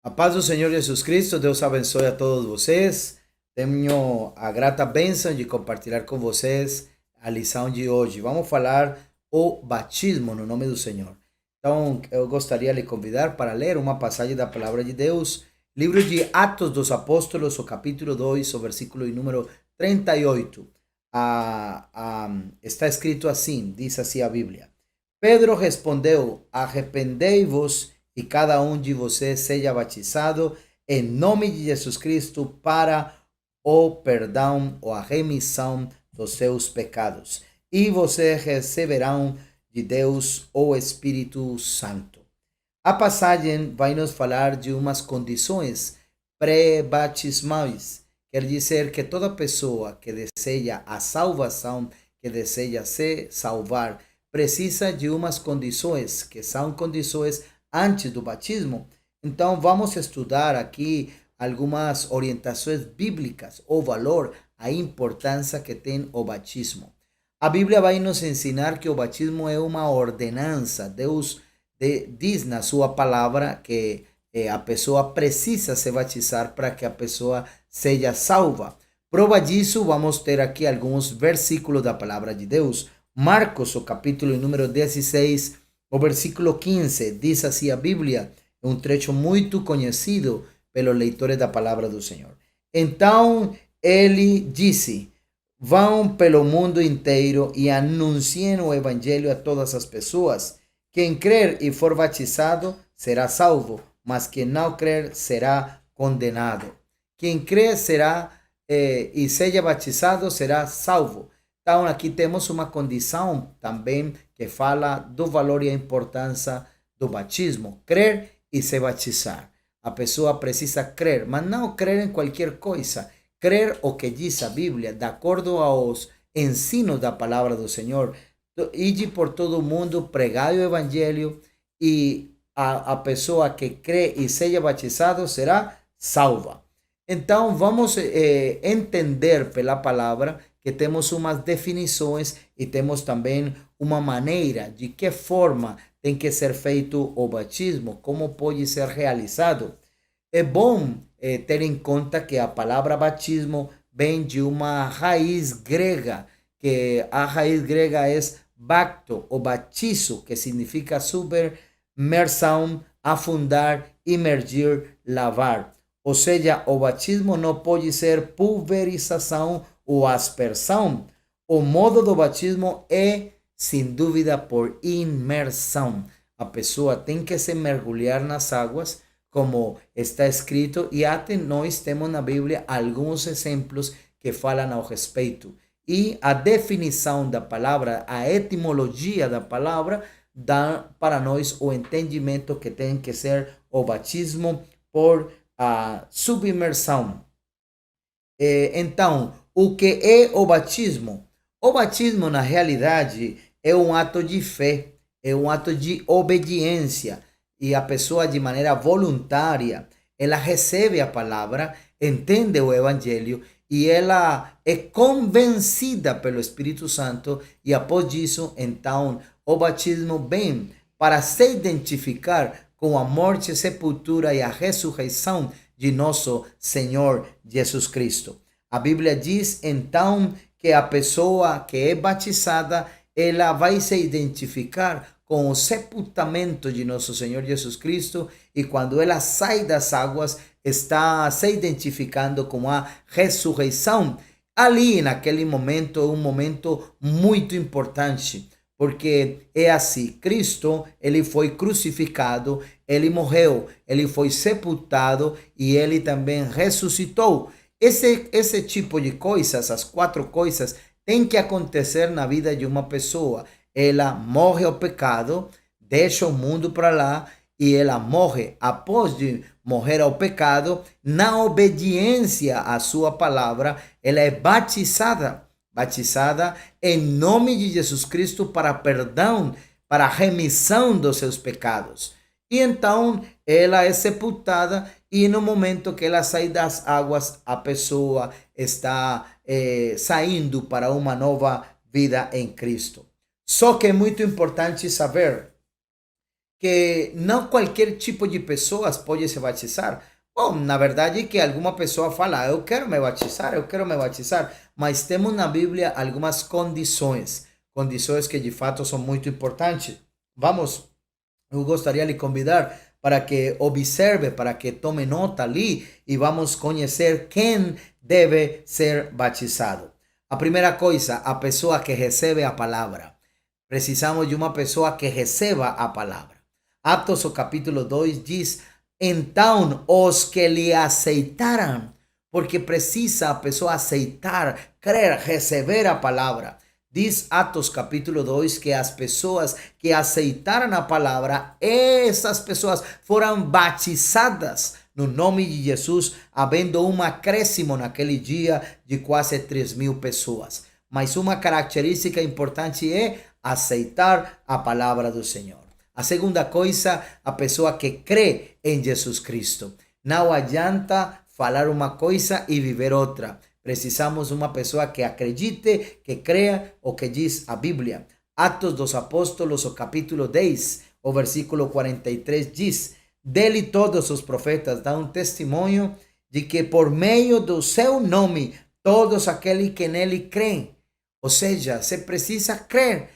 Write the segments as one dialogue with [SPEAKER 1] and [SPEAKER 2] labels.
[SPEAKER 1] A paz do Senhor Jesus Cristo, Deus abençoe a todos vocês. Tenho a grata bênção de compartilhar com vocês a lição de hoje. Vamos falar o batismo no nome do Senhor. Então, eu gostaria de lhe convidar para ler uma passagem da palavra de Deus, livro de Atos dos Apóstolos, o capítulo 2, o versículo número 38. Está escrito assim, diz assim a Bíblia. Pedro respondeu: arrependei-vos e cada um de vocês seja batizado em nome de Jesus Cristo para o perdão ou a remissão dos seus pecados. E vocês receberão de Deus o Espírito Santo. A passagem vai nos falar de umas condições pré-batismais. Quer dizer que toda pessoa que deseja a salvação, que deseja se salvar, precisa de umas condições, que são condições antes do batismo. Então, vamos estudar aqui algumas orientações bíblicas, o valor, a importância que tem o batismo. A Bíblia vai nos ensinar que o batismo é uma ordenança. Deus diz na sua palavra que a pessoa precisa se batizar para que a pessoa seja salva. Prova disso, vamos ter aqui alguns versículos da palavra de Deus. Marcos, o capítulo número 16, o versículo 15, diz assim a Bíblia, é um trecho muito conhecido pelos leitores da palavra do Senhor. Então ele disse: vão pelo mundo inteiro e anunciem o evangelho a todas as pessoas. Quem crer e for batizado será salvo, mas quem não crer será condenado. Quem crer e seja batizado será salvo. Então, aqui temos uma condição também que fala do valor e a importância do batismo. Crer e se batizar. A pessoa precisa crer, mas não crer em qualquer coisa. Crer o que diz a Bíblia, de acordo aos ensinos da palavra do Senhor. Ide por todo o mundo, pregai o evangelho e a pessoa que crê e seja batizado será salva. Então, vamos entender pela palavra que temos umas definições e temos também uma maneira de que forma tem que ser feito o batismo, como pode ser realizado. É bom ter em conta que a palavra batismo vem de uma raiz grega, que a raiz grega é bacto, ou batizo, que significa submersão, afundar, imergir, lavar. Ou seja, o batismo não pode ser pulverização ou aspersão. O modo do batismo é, sem dúvida, por imersão. A pessoa tem que se mergulhar nas águas, como está escrito, e até nós temos na Bíblia alguns exemplos que falam ao respeito. E a definição da palavra, a etimologia da palavra, dá para nós o entendimento que tem que ser o batismo por a submersão. Então, o que é o batismo? O batismo, na realidade, é um ato de fé, é um ato de obediência. E a pessoa, de maneira voluntária, ela recebe a palavra, entende o evangelho e ela é convencida pelo Espírito Santo. E após isso, então, o batismo vem para se identificar com a morte, sepultura e a ressurreição de nosso Senhor Jesus Cristo. A Bíblia diz então que a pessoa que é batizada, ela vai se identificar com o sepultamento de nosso Senhor Jesus Cristo, e quando ela sai das águas, está se identificando com a ressurreição. Ali, naquele momento, é um momento muito importante, porque é assim, Cristo, ele foi crucificado, ele morreu, ele foi sepultado e ele também ressuscitou. Esse tipo de coisas, as quatro coisas, tem que acontecer na vida de uma pessoa. Ela morre ao pecado, deixa o mundo para lá e ela morre após de morrer ao pecado, na obediência à sua palavra, ela é batizada em nome de Jesus Cristo para perdão, para remissão dos seus pecados. E então ela é sepultada e no momento que ela sai das águas, a pessoa está saindo para uma nova vida em Cristo. Só que é muito importante saber que não qualquer tipo de pessoas pode se batizar. Bom, na verdade que alguma pessoa fala, eu quero me batizar, mas temos na Bíblia algumas condições que de fato são muito importantes. Vamos, eu gostaria de lhe convidar para que observe, para que tome nota ali e vamos conhecer quem deve ser batizado. A primeira coisa, a pessoa que recebe a palavra. Precisamos de uma pessoa que receba a palavra. Atos, o capítulo 2 diz, então os que lhe aceitaram, porque precisa a pessoa aceitar, crer, receber a palavra. Diz Atos capítulo 2 que as pessoas que aceitaram a palavra, essas pessoas foram batizadas no nome de Jesus, havendo um acréscimo naquele dia de quase 3.000 pessoas. Mas uma característica importante é aceitar a palavra do Senhor. A segunda coisa, a pessoa que crê em Jesus Cristo. Não adianta falar uma coisa e viver outra. Precisamos de uma pessoa que acredite, que creia o que diz a Bíblia. Atos dos Apóstolos, o capítulo 10, o versículo 43 diz, dele todos os profetas dão testemunho de que por meio do seu nome, todos aqueles que nele creem. Ou seja, se precisa crer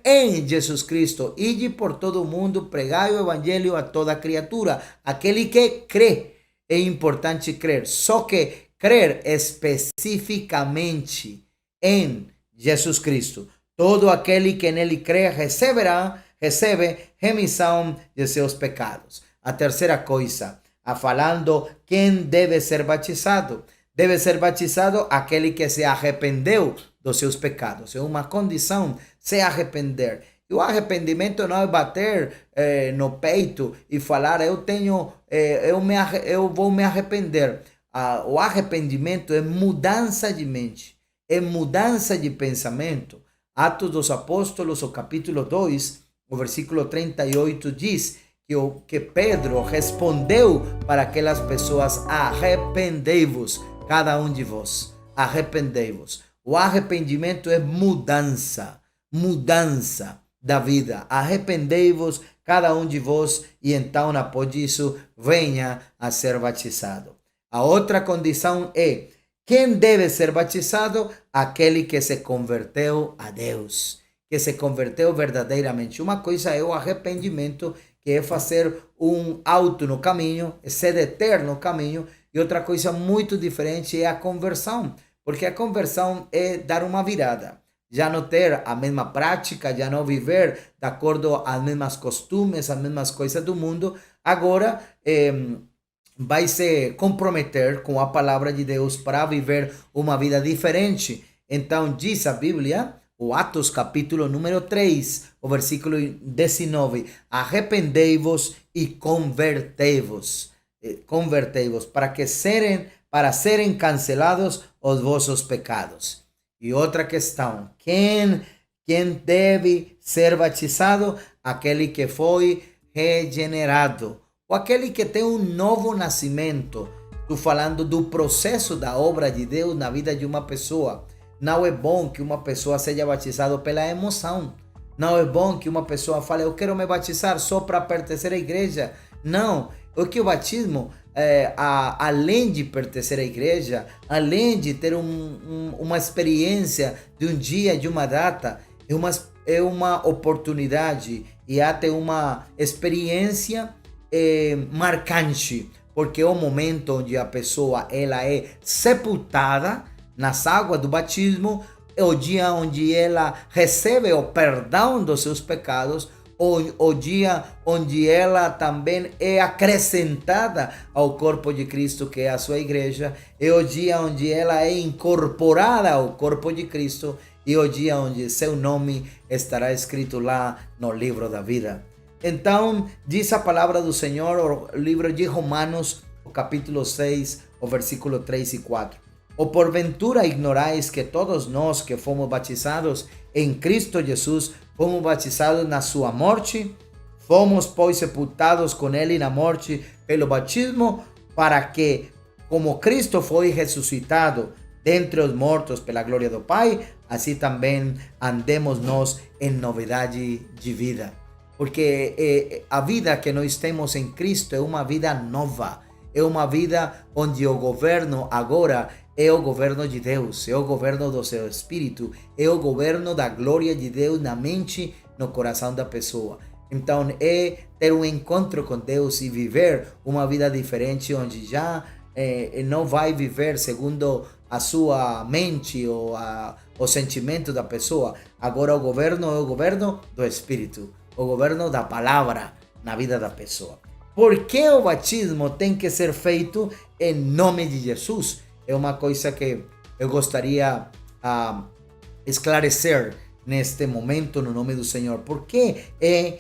[SPEAKER 1] em Jesus Cristo, ide por todo o mundo, pregai o evangelho a toda criatura. Aquele que crê, é importante crer, só que crer especificamente em Jesus Cristo. Todo aquele que nele crê recebe remissão de seus pecados. A terceira coisa, falando quem deve ser batizado. Deve ser batizado aquele que se arrependeu dos seus pecados. É uma condição se arrepender. E o arrependimento não é bater no peito e falar, eu vou me arrepender. O arrependimento é mudança de mente, é mudança de pensamento. Atos dos Apóstolos, o capítulo 2, o versículo 38 diz que Pedro respondeu para aquelas pessoas, arrependei-vos, cada um de vós, arrependei-vos. O arrependimento é mudança da vida. Arrependei-vos, cada um de vós, e então, após isso, venha a ser batizado. A outra condição é, quem deve ser batizado? Aquele que se converteu a Deus, que se converteu verdadeiramente. Uma coisa é o arrependimento, que é fazer um alto no caminho, é se deter no caminho, e outra coisa muito diferente é a conversão, porque a conversão é dar uma virada. Já não ter a mesma prática, já não viver de acordo às mesmas costumes, as mesmas coisas do mundo, agora vai se comprometer com a palavra de Deus para viver uma vida diferente. Então diz a Bíblia, o Atos capítulo número 3, o versículo 19, arrependei-vos e convertei-vos, para serem cancelados os vossos pecados. E outra questão, quem deve ser batizado? Aquele que foi regenerado, ou aquele que tem um novo nascimento. Estou falando do processo da obra de Deus na vida de uma pessoa. Não é bom que uma pessoa seja batizada pela emoção. Não é bom que uma pessoa fale, eu quero me batizar só para pertencer à igreja. Não, o batismo, além de pertencer à igreja, além de ter uma experiência de um dia, de uma data, é uma oportunidade e até uma experiência marcante, porque é o momento onde a pessoa ela é sepultada nas águas do batismo, é o dia onde ela recebe o perdão dos seus pecados, o dia onde ela também é acrescentada ao corpo de Cristo, que é a sua igreja, é o dia onde ela é incorporada ao corpo de Cristo e o dia onde seu nome estará escrito lá no livro da vida. Então, diz a palavra do Senhor, o livro de Romanos, o capítulo 6, o versículo 3 e 4. Ou porventura ignorais que todos nós que fomos batizados em Cristo Jesus, fomos batizados na sua morte? Fomos, pois, sepultados com ele na morte pelo batismo, para que, como Cristo foi ressuscitado dentre os mortos pela glória do Pai, assim também andemos nós em novidade de vida. porque a vida que nós temos em Cristo é uma vida nova, é uma vida onde o governo agora é o governo de Deus, é o governo do seu Espírito, é o governo da glória de Deus na mente, no coração da pessoa. Então é ter um encontro com Deus e viver uma vida diferente, onde já não vai viver segundo a sua mente ou o sentimento da pessoa. Agora o governo é o governo do Espírito, o governo da palavra na vida da pessoa. Por que o batismo tem que ser feito em nome de Jesus? É uma coisa que eu gostaria esclarecer neste momento no nome do Senhor. Por que é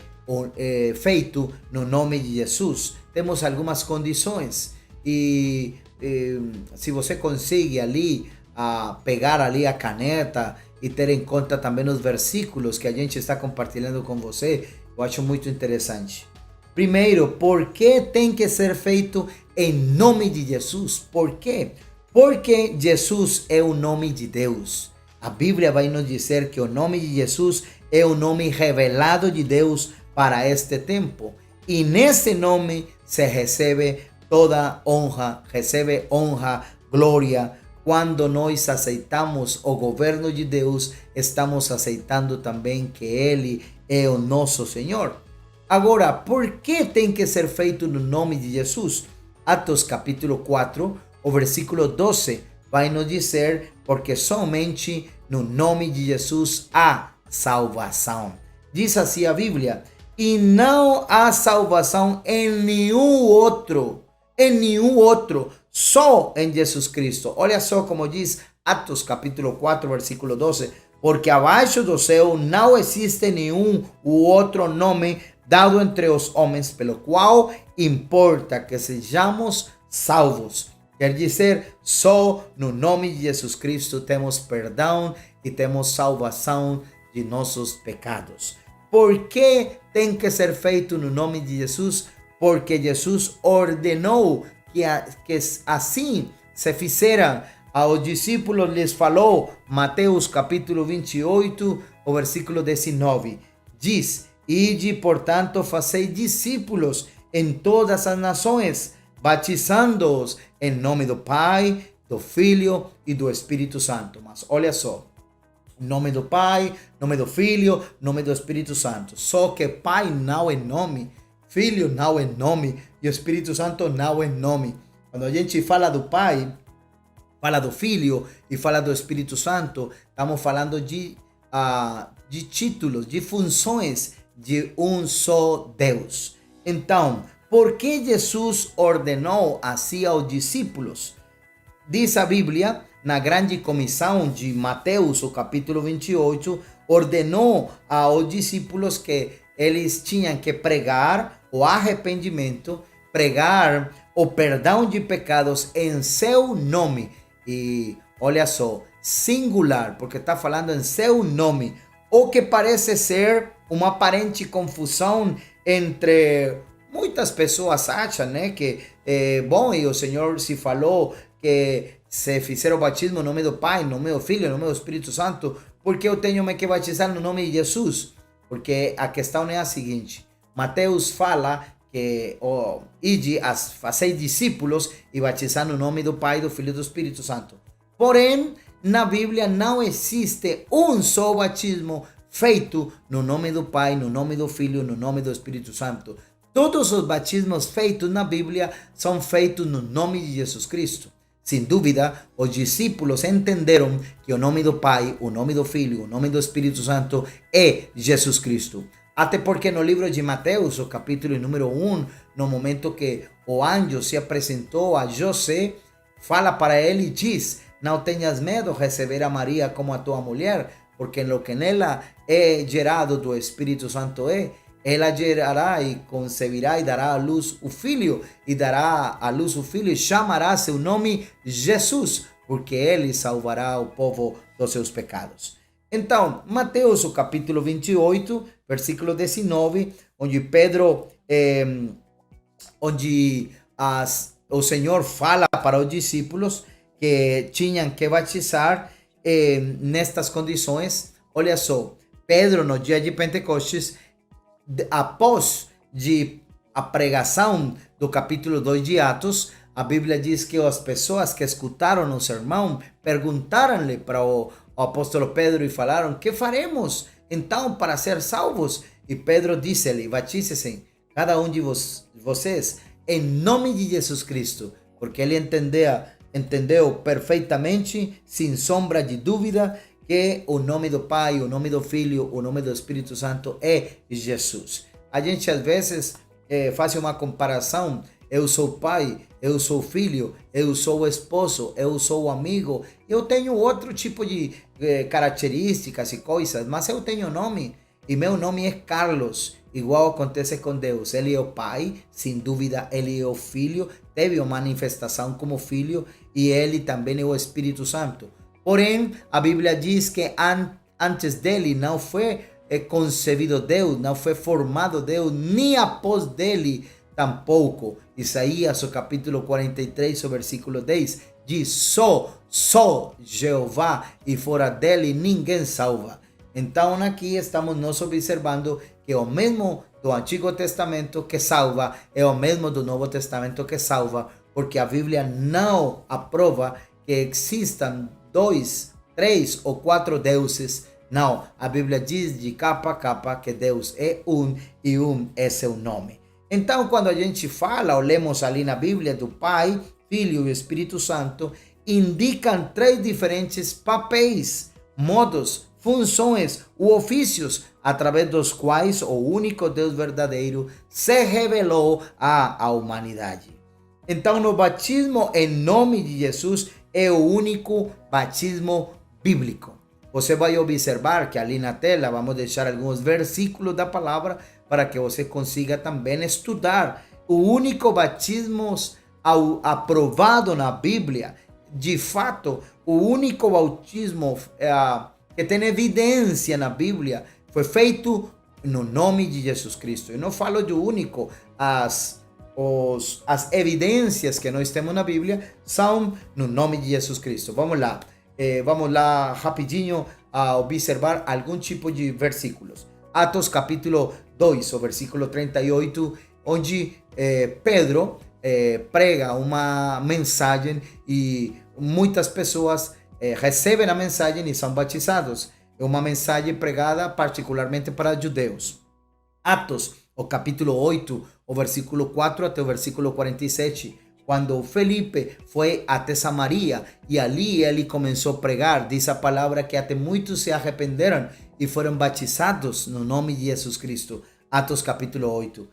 [SPEAKER 1] feito no nome de Jesus? Temos algumas condições e se você consegue ali pegar ali a caneta e ter em conta também os versículos que a gente está compartilhando com você, eu acho muito interessante. Primeiro, por que tem que ser feito em nome de Jesus? Por quê? Porque Jesus é o nome de Deus. A Bíblia vai nos dizer que o nome de Jesus é o nome revelado de Deus para este tempo. E nesse nome se recebe toda honra, recebe honra, glória. Quando nós aceitamos o governo de Deus, estamos aceitando também que Ele é o nosso Senhor. Agora, por que tem que ser feito no nome de Jesus? Atos capítulo 4, o versículo 12, vai nos dizer, porque somente no nome de Jesus há salvação. Diz assim a Bíblia, e não há salvação em nenhum outro, só em Jesus Cristo. Olha só como diz Atos capítulo 4, versículo 12, porque abaixo do céu não existe nenhum outro nome dado entre os homens, pelo qual importa que sejamos salvos. Quer dizer, só no nome de Jesus Cristo temos perdão e temos salvação de nossos pecados. Por que tem que ser feito no nome de Jesus? Porque Jesus ordenou que assim se fizeram. Aos discípulos lhes falou, Mateus capítulo 28, o versículo 19. Diz, ide, portanto, fazei discípulos em todas as nações, batizando-os em nome do Pai, do Filho e do Espírito Santo. Mas olha só, nome do Pai, nome do Filho, nome do Espírito Santo. Só que Pai não é nome, Filho não é nome e o Espírito Santo não é nome. Quando a gente fala do Pai, fala do Filho e fala do Espírito Santo, estamos falando de títulos, de funções de um só Deus. Então, por que Jesus ordenou assim aos discípulos? Diz a Bíblia, na grande comissão de Mateus, o capítulo 28, ordenou aos discípulos que eles tinham que pregar o arrependimento, pregar o perdão de pecados em seu nome. E olha só, singular, porque está falando em seu nome, o que parece ser uma aparente confusão entre muitas pessoas acham, né, que bom, e o Senhor se falou que se fizer o batismo no nome do Pai, no nome do Filho, no nome do Espírito Santo, porque eu tenho que batizar no nome de Jesus? Porque a questão é a seguinte, Mateus fala que ide a fazer discípulos e batizar no nome do Pai, do Filho e do Espírito Santo. Porém, na Bíblia não existe um só batismo feito no nome do Pai, no nome do Filho, no nome do Espírito Santo. Todos os batismos feitos na Bíblia são feitos no nome de Jesus Cristo. Sem dúvida, os discípulos entenderam que o nome do Pai, o nome do Filho, o nome do Espírito Santo é Jesus Cristo. Até porque no livro de Mateus, o capítulo número 1, no momento que o anjo se apresentou a José, fala para ele e diz, não tenhas medo de receber a Maria como a tua mulher, porque lo que nela é gerado do Espírito Santo ela gerará e concebirá e dará à luz o filho, e dará à luz o filho e chamará seu nome Jesus, porque ele salvará o povo dos seus pecados. Então, Mateus, o capítulo 28, versículo 19, onde Pedro, o Senhor fala para os discípulos que tinham que batizar nestas condições. Olha só, Pedro no dia de Pentecostes após a pregação do capítulo 2 de Atos, a Bíblia diz que as pessoas que escutaram o sermão perguntaram-lhe para o apóstolo Pedro e falaram: que faremos então para ser salvos? E Pedro disse-lhe: batize-se cada um de vocês em nome de Jesus Cristo, porque ele entendeu perfeitamente, sem sombra de dúvida, que o nome do Pai, o nome do Filho, o nome do Espírito Santo é Jesus. A gente às vezes faz uma comparação: eu sou pai, eu sou filho, eu sou esposo, eu sou amigo, eu tenho outro tipo de características e coisas, mas eu tenho nome, e meu nome é Carlos. Igual acontece com Deus. Ele é o Pai, sem dúvida, ele é o Filho, teve uma manifestação como Filho, e ele também é o Espírito Santo. Porém, a Bíblia diz que antes dele não foi concebido Deus, não foi formado Deus, nem após dele tampouco. Isaías, o capítulo 43, o versículo 10, diz: só Jeová, e fora dele ninguém salva. Então aqui estamos nós observando que o mesmo do Antigo Testamento que salva é o mesmo do Novo Testamento que salva, porque a Bíblia não aprova que existam 2, 3 ou 4 deuses. Não, a Bíblia diz de capa a capa que Deus é um e um é seu nome. Então, quando a gente fala ou lemos ali na Bíblia do Pai, Filho e Espírito Santo, indicam 3 diferentes papéis, modos, funções ou ofícios através dos quais o único Deus verdadeiro se revelou à humanidade. Então, no batismo em nome de Jesus é o único batismo bíblico. Você vai observar que ali na tela vamos deixar alguns versículos da palavra para que você consiga também estudar. O único batismo aprovado na Bíblia, de fato, o único bautismo que tem evidência na Bíblia foi feito no nome de Jesus Cristo. Eu não falo de único, as evidências que nós temos na Bíblia são no nome de Jesus Cristo. Vamos lá rapidinho a observar algum tipo de versículos. Atos capítulo 2, o versículo 38, onde Pedro prega uma mensagem e muitas pessoas recebem a mensagem e são batizados. É uma mensagem pregada particularmente para judeus. Atos, o capítulo 8, o versículo 4 até o versículo 47. Quando Felipe foi até Samaria e ali ele começou a pregar, diz a palavra que até muitos se arrependeram e foram batizados no nome de Jesus Cristo. Atos capítulo 8.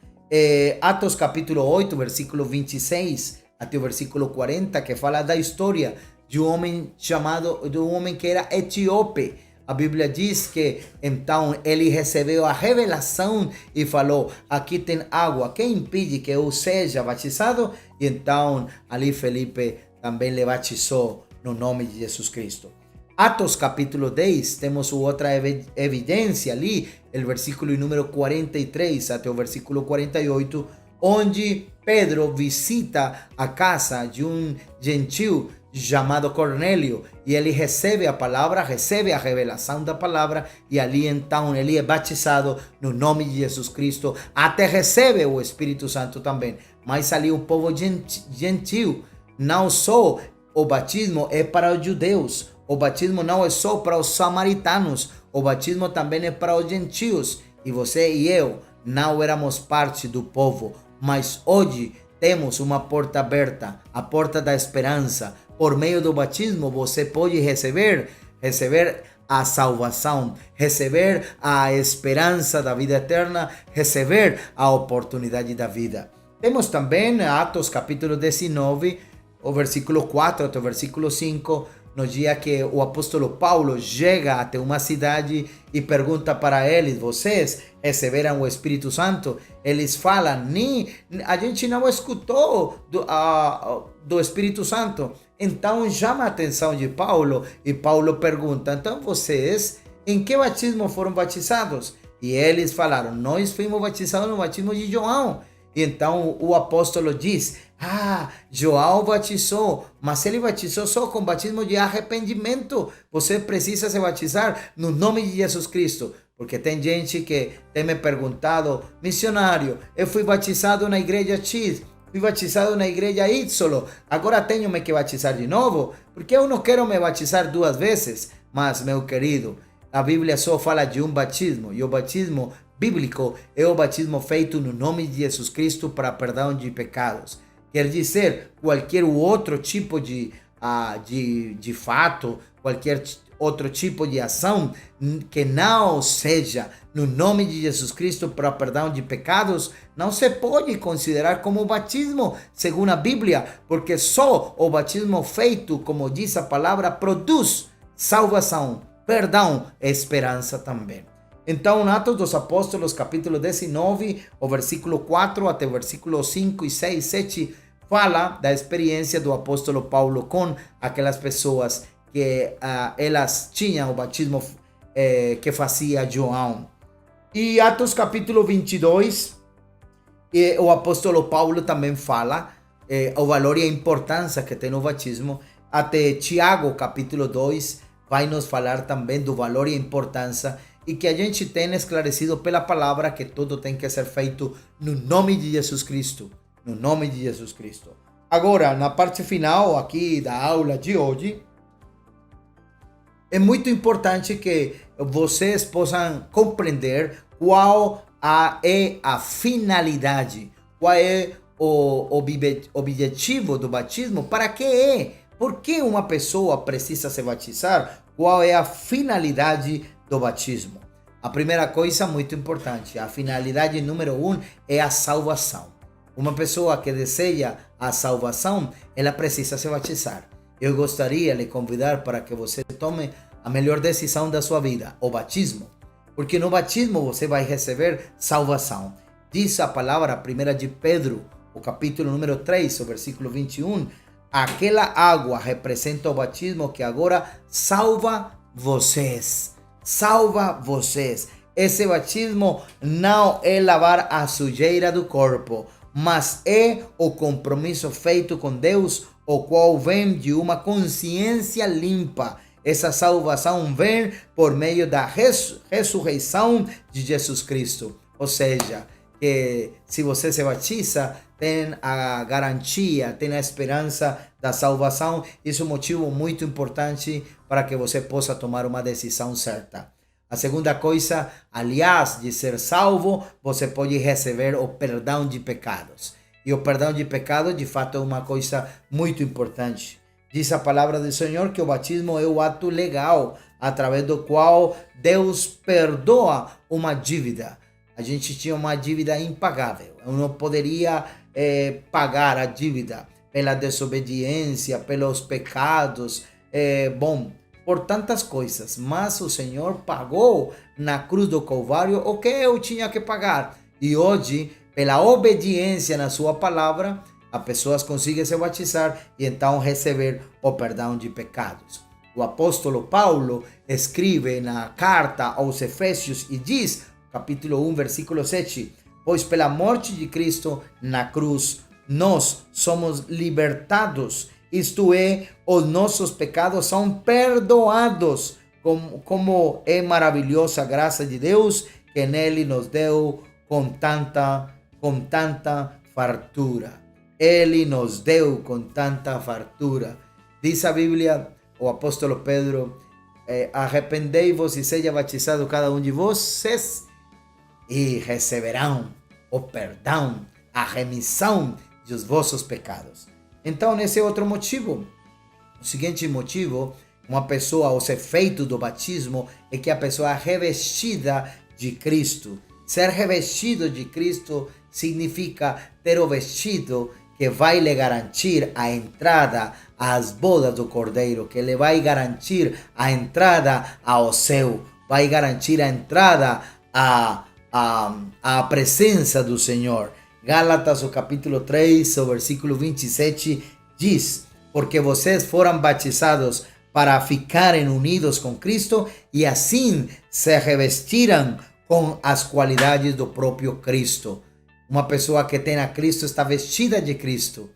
[SPEAKER 1] Atos capítulo 8, versículo 26 até o versículo 40, que fala da história de um homem que era etíope. A Bíblia diz que então ele recebeu a revelação e falou: aqui tem água, quem impede que eu seja batizado? E então ali Felipe também lhe batizou no nome de Jesus Cristo. Atos capítulo 10, temos outra evidência ali, o versículo número 43 até o versículo 48, onde Pedro visita a casa de um gentil chamado Cornélio, e ele recebe a palavra, recebe a revelação da palavra, e ali então ele é batizado no nome de Jesus Cristo, até recebe o Espírito Santo também. Mas ali o povo gentil, não só o batismo é para os judeus, o batismo não é só para os samaritanos, o batismo também é para os gentios, e você e eu não éramos parte do povo, mas hoje temos uma porta aberta, a porta da esperança. Por meio do batismo você pode receber a salvação, receber a esperança da vida eterna, receber a oportunidade da vida. Temos também Atos capítulo 19, o versículo 4 até o versículo 5, no dia que o apóstolo Paulo chega até uma cidade e pergunta para eles: vocês receberam o Espírito Santo? Eles falam: a gente não escutou do Espírito Santo. Então chama a atenção de Paulo e Paulo pergunta: então vocês em que batismo foram batizados? E eles falaram: nós fomos batizados no batismo de João. E então o apóstolo diz: João batizou, mas ele batizou só com batismo de arrependimento. Você precisa se batizar no nome de Jesus Cristo. Porque tem gente que tem me perguntado, missionário, eu fui batizado na igreja X, fui batizado na igreja Y, agora tenho que batizar de novo, porque eu não quero me batizar duas vezes. Mas, meu querido, a Bíblia só fala de um batismo, e o batismo bíblico é o batismo feito no nome de Jesus Cristo para perdão de pecados. Quer dizer, qualquer outro tipo de fato, qualquer outro tipo de ação que não seja no nome de Jesus Cristo para perdão de pecados, não se pode considerar como batismo, segundo a Bíblia, porque só o batismo feito, como diz a palavra, produz salvação, perdão e esperança também. Então, Atos dos Apóstolos, capítulo 19, o versículo 4 até o versículo 5 e 6, 7, fala da experiência do apóstolo Paulo com aquelas pessoas que elas tinham o batismo que fazia João. E Atos capítulo 22, o apóstolo Paulo também fala o valor e a importância que tem o batismo. Até Tiago capítulo 2 vai nos falar também do valor e a importância, e que a gente tem esclarecido pela palavra que tudo tem que ser feito no nome de Jesus Cristo. No nome de Jesus Cristo. Agora, na parte final aqui da aula de hoje, é muito importante que vocês possam compreender qual é a finalidade, qual é o objetivo do batismo, para que é, por que uma pessoa precisa se batizar, qual é a finalidade do batismo. A primeira coisa muito importante, a finalidade número 1 é a salvação. Uma pessoa que deseja a salvação, ela precisa se batizar. Eu gostaria de lhe convidar para que você tome a melhor decisão da sua vida, o batismo. Porque no batismo você vai receber salvação. Diz a palavra 1 de Pedro, o capítulo número 3, o versículo 21, aquela água representa o batismo que agora salva vocês. Salva vocês. Esse batismo não é lavar a sujeira do corpo, mas é o compromisso feito com Deus, o qual vem de uma consciência limpa. Essa salvação vem por meio da ressurreição de Jesus Cristo. Ou seja, que se você se batiza, tem a garantia, tem a esperança da salvação. Isso é um motivo muito importante para que você possa tomar uma decisão certa. A segunda coisa, aliás de ser salvo, você pode receber o perdão de pecados. E o perdão de pecados, de fato, é uma coisa muito importante. Diz a palavra do Senhor que o batismo é o ato legal, através do qual Deus perdoa uma dívida. A gente tinha uma dívida impagável. Eu não poderia pagar a dívida pela desobediência, pelos pecados, por tantas coisas, mas o Senhor pagou na cruz do Calvário o que eu tinha que pagar. E hoje, pela obediência na sua palavra, as pessoas conseguem se batizar e então receber o perdão de pecados. O apóstolo Paulo escreve na carta aos Efésios e diz, capítulo 1, versículo 7, pois pela morte de Cristo na cruz, nós somos libertados. Isto é, os nossos pecados são perdoados. Como é maravilhosa a graça de Deus que nele nos deu com tanta fartura. Ele nos deu com tanta fartura. Diz a Bíblia, o apóstolo Pedro, arrependei-vos e seja batizado cada um de vocês e receberão o perdão, a remissão dos vossos pecados. Então, esse é outro motivo. O seguinte motivo, uma pessoa, os efeitos do batismo, é que a pessoa é revestida de Cristo. Ser revestido de Cristo significa ter o vestido que vai lhe garantir a entrada às bodas do Cordeiro, que lhe vai garantir a entrada ao céu, vai garantir a entrada à presença do Senhor. Gálatas, o capítulo 3, o versículo 27, diz, porque vocês foram batizados para ficarem unidos com Cristo e assim se revestiram com as qualidades do próprio Cristo. Uma pessoa que tem a Cristo está vestida de Cristo,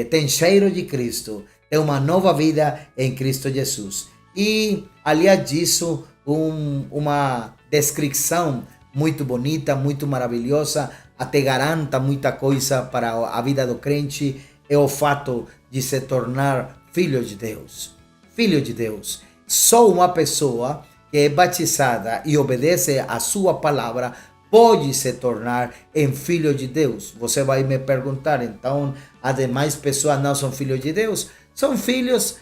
[SPEAKER 1] tem cheiro de Cristo, tem uma nova vida em Cristo Jesus. E, aliás disso, uma descrição muito bonita, muito maravilhosa, até garanta muita coisa para a vida do crente, é o fato de se tornar filho de Deus. Filho de Deus. Só uma pessoa que é batizada e obedece a sua palavra pode se tornar em filho de Deus. Você vai me perguntar, então, as demais pessoas não são filhos de Deus? São filhos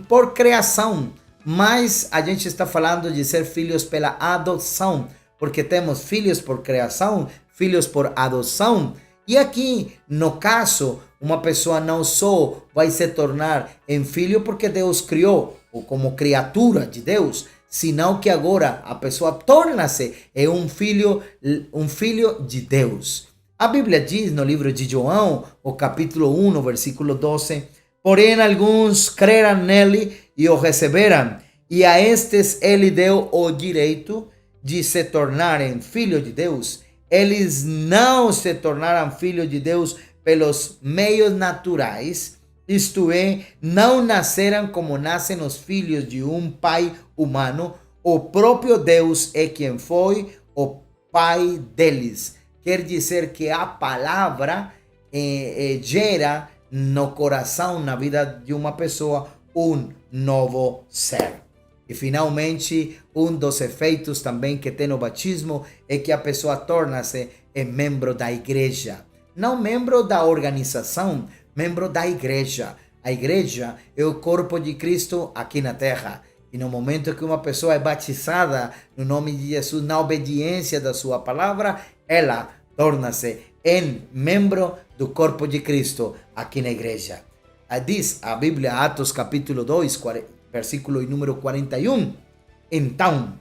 [SPEAKER 1] por criação, mas a gente está falando de ser filhos pela adoção, porque temos filhos por criação, filhos por adoção. E aqui, no caso, uma pessoa não só vai se tornar em filho porque Deus criou, ou como criatura de Deus, senão que agora a pessoa torna-se um filho de Deus. A Bíblia diz no livro de João, o capítulo 1, versículo 12, porém alguns creram nele e o receberam, e a estes ele deu o direito de se tornarem filhos de Deus. Eles não se tornaram filhos de Deus pelos meios naturais, isto é, não nasceram como nascem os filhos de um pai humano. O próprio Deus é quem foi o pai deles. Quer dizer que a palavra gera no coração, na vida de uma pessoa, um novo ser. E finalmente, um dos efeitos também que tem o batismo é que a pessoa torna-se membro da igreja. Não membro da organização, membro da igreja. A igreja é o corpo de Cristo aqui na terra. E no momento que uma pessoa é batizada no nome de Jesus, na obediência da sua palavra, ela torna-se membro do corpo de Cristo aqui na igreja. Diz a Bíblia, Atos capítulo 2, versículo número 41. Então,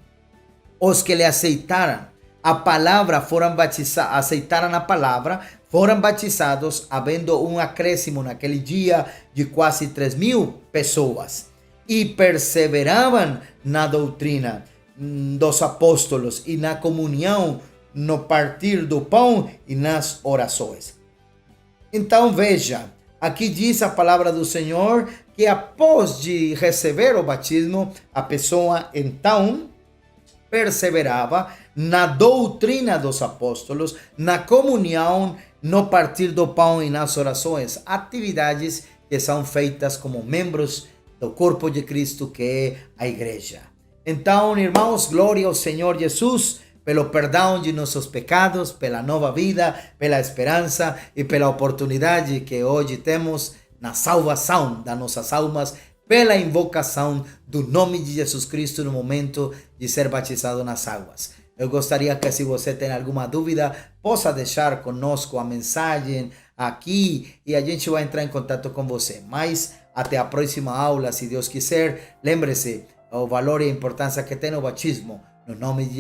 [SPEAKER 1] os que lhe aceitaram a palavra foram batizados, aceitaram a palavra, foram batizados, havendo um acréscimo naquele dia de quase 3.000 pessoas. E perseveravam na doutrina dos apóstolos e na comunhão, no partir do pão e nas orações. Então veja, aqui diz a palavra do Senhor que após de receber o batismo, a pessoa então perseverava na doutrina dos apóstolos, na comunhão, no partir do pão e nas orações, atividades que são feitas como membros do corpo de Cristo, que é a igreja. Então, irmãos, glória ao Senhor Jesus pelo perdão de nossos pecados, pela nova vida, pela esperança e pela oportunidade que hoje temos na salvação das nossas almas, pela invocação do nome de Jesus Cristo no momento de ser batizado nas águas. Eu gostaria que, se você tem alguma dúvida, possa deixar conosco a mensagem aqui e a gente vai entrar em contato com você. Mas até a próxima aula, se Deus quiser. Lembre-se o valor e a importância que tem o batismo no nome de